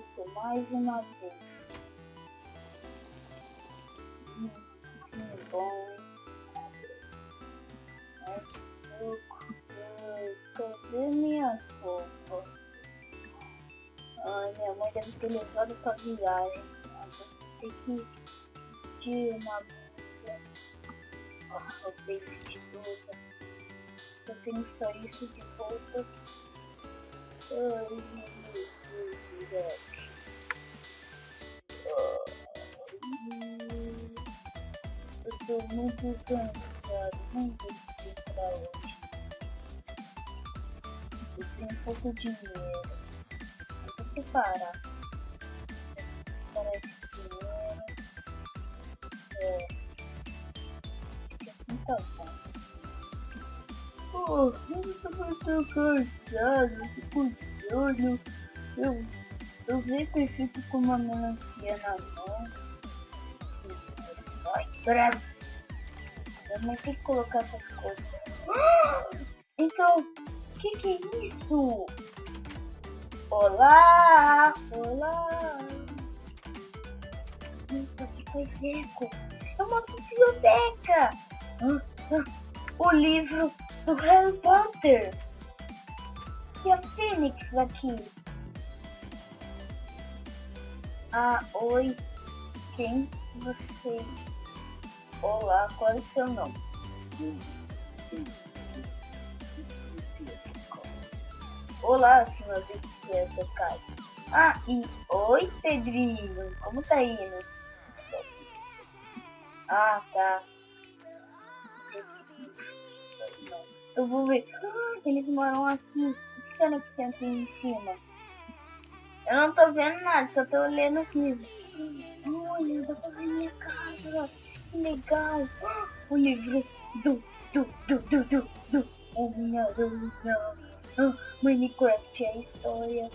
adulto, mais um adulto. Que bom. Cadê minha roupa? Ai, minha mãe deve ter levado pra viagem. Vou ter que vestir uma blusa. Roubei vestir blusa. Eu tenho só isso de roupas. Ai, meu Deus. Eu tô muito cansado, não vou ir pra hoje. Eu tenho pouco dinheiro. Eu vou separar. Separar esse dinheiro. Acho que assim tá bom. Eu tô muito cansado, eu tô com sono. Eu sempre fico com uma melancia na mão. Ai, bravo. Eu não tenho que colocar essas coisas. Então, o que é isso? Olá, olá. Isso aqui faz eco. É uma biblioteca. O livro do Harry Potter. E a Fênix aqui. Ah, oi. Quem você? Olá, qual é o seu nome? Olá, senhor Bicicleta Caio. Ah, e oi, Pedrinho. Como tá indo? Ah, tá. Eu vou ver. Eles moram aqui. O que será que tem aqui em cima? Eu não tô vendo nada, só tô lendo os livros. Olha, dá pra ver minha casa. Que legal. O livro do Homem-Aranha. Minecraft é a história.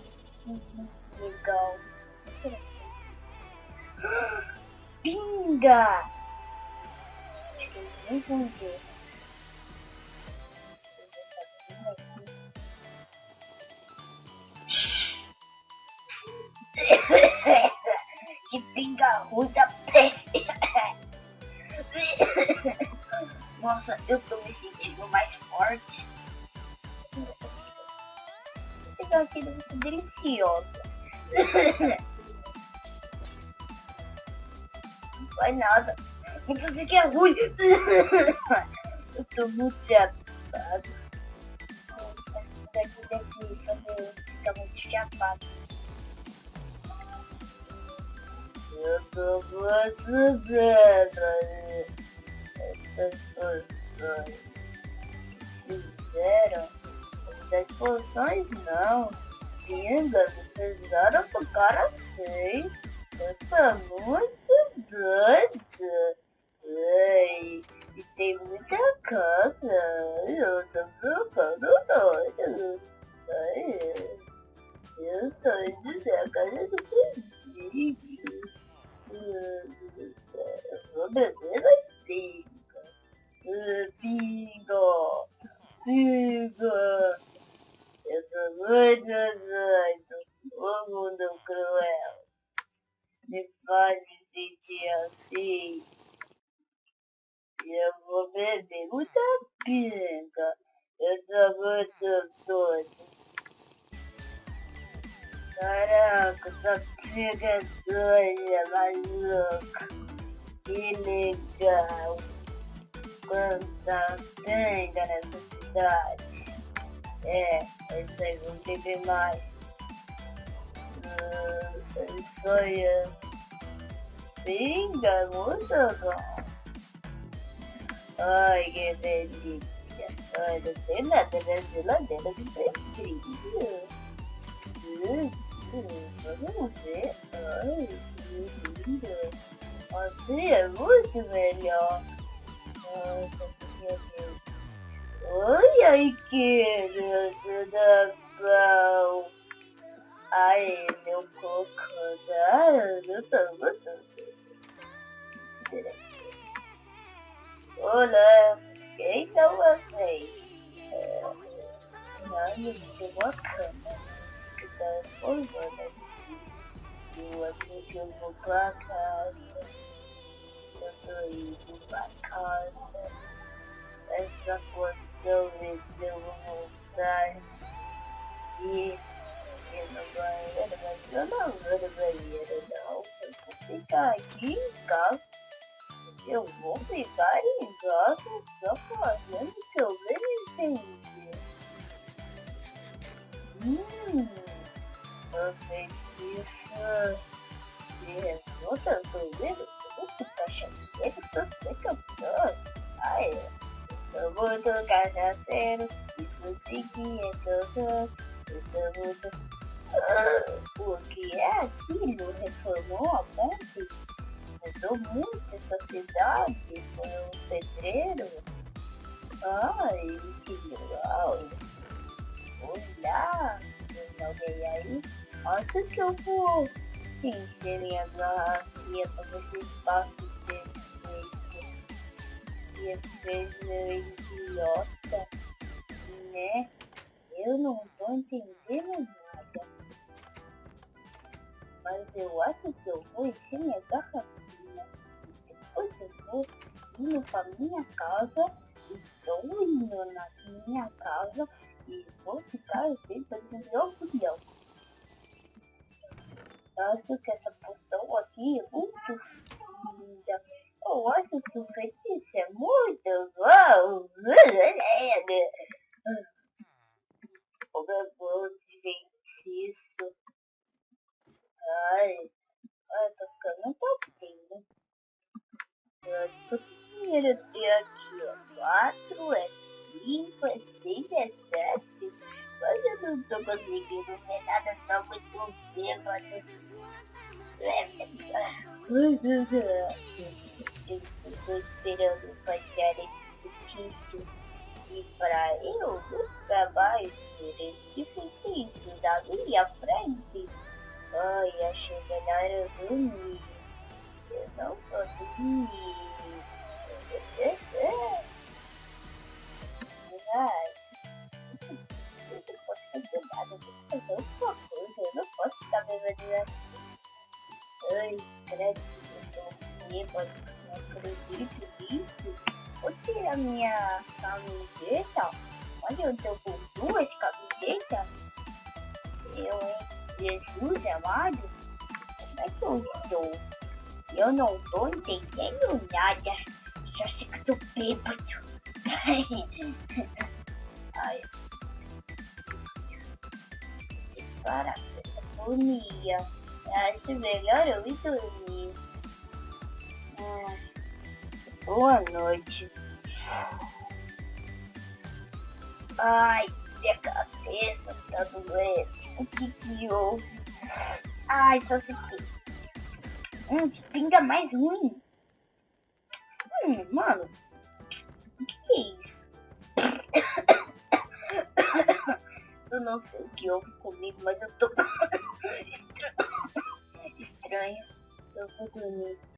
Legal. Pinga! Acho que eles nem vão ver. Que pinga ruim da peste. Nossa, eu tô me sentindo mais forte. Essa aqui deve ser deliciosa. Não faz nada. Isso aqui é ruim. Eu tô muito chapado. Essa daqui deve fazer ficar muito chapado. Eu tô muito bem. Essas poções fizeram? Essas poções não. Pinga, vocês eram pro cara assim. Eu tô muito doida. Ai, e tem muita coisa. Eu tô ficando doida. Ai, eu tô indo na casa do Pedrinho. Eu vou beber mais pinga. Pinga. Eu sou muito doido. O mundo cruel me faz me sentir assim. Eu vou beber muita pinga. Eu sou muito doido. Caraca, essa pinga é doida, maluca. Que legal. Quanta pinga nessa cidade. Isso aí, vamos beber mais. Isso aí é pinga, muito bom. Ai, que delícia. Ai, não tem nada na geladeira do Pedrinho. Vamos ver. Ai, que lindo. Assim é muito melhor. Ai, querido, bom. Ai, meu cocô, eu tô muito. Olá, quem são vocês? Não, tem uma cama que tá formando aqui. que eu vou pra casa. Eu tô indo pra casa. Essa coisa talvez eu vou voltar e ir no banheiro, mas eu não vou no banheiro não. Eu vou ficar aqui em casa. Eu vou ficar em casa só fazendo o que eu bem entendi. Eu preciso de resulta do livro. Esse cachaceiro, só sei que eu sou. Ah, é. Eu vou do cachaceiro, isso sim que é que eu sou. Eu vou do... O que é aquilo? Reformou a ponte? Mudou muito essa cidade? Foi um pedreiro? Ai, que legal! Olá! Tem alguém aí? Acho que eu vou encher minha garrafinha pra vocês passem e fez meu idiota, né? Eu não tô entendendo nada. Mas eu acho que eu vou encher minha garrafinha. Depois eu vou indo pra minha casa. Estou indo na minha casa e vou ficar assim fazendo meu opinião. Acho que essa poção aqui é muito linda. Eu acho que o feitiço é muito bom. Como é bom de feitiço. Ai, tô ficando um pouquinho. Eu primeiro ter aqui, ó. 4, é 5, é 6, é 7. Mas eu não tô conseguindo ver nada, tá muito bêbado. Eu estou esperando baixar esse feitiço. E para eu nunca mais ter esse feitiço na minha frente. Ai, achei melhor eu dormir. Eu não vou dormir. Ai, eu não posso fazer nada. Eu tenho que fazer alguma coisa. Eu não posso ficar bebendo. Ai, credo, eu tô bêbado. Não acredito nisso. Vou tirar minha camiseta. Olha, eu tô com 2 camisetas. Eu, hein? Jesus amado. Como é que eu estou? Eu não tô entendendo nada. Só sei que tô bêbado. Ai, para essa agonia. Acho melhor eu ir dormir. Boa noite. Ai, minha cabeça tá doendo. O que houve? Ai, só fiquei. Que pinga mais ruim. Mano, o que é isso? Eu não sei o que houve comigo, mas eu tô estranho. Eu vou dormir.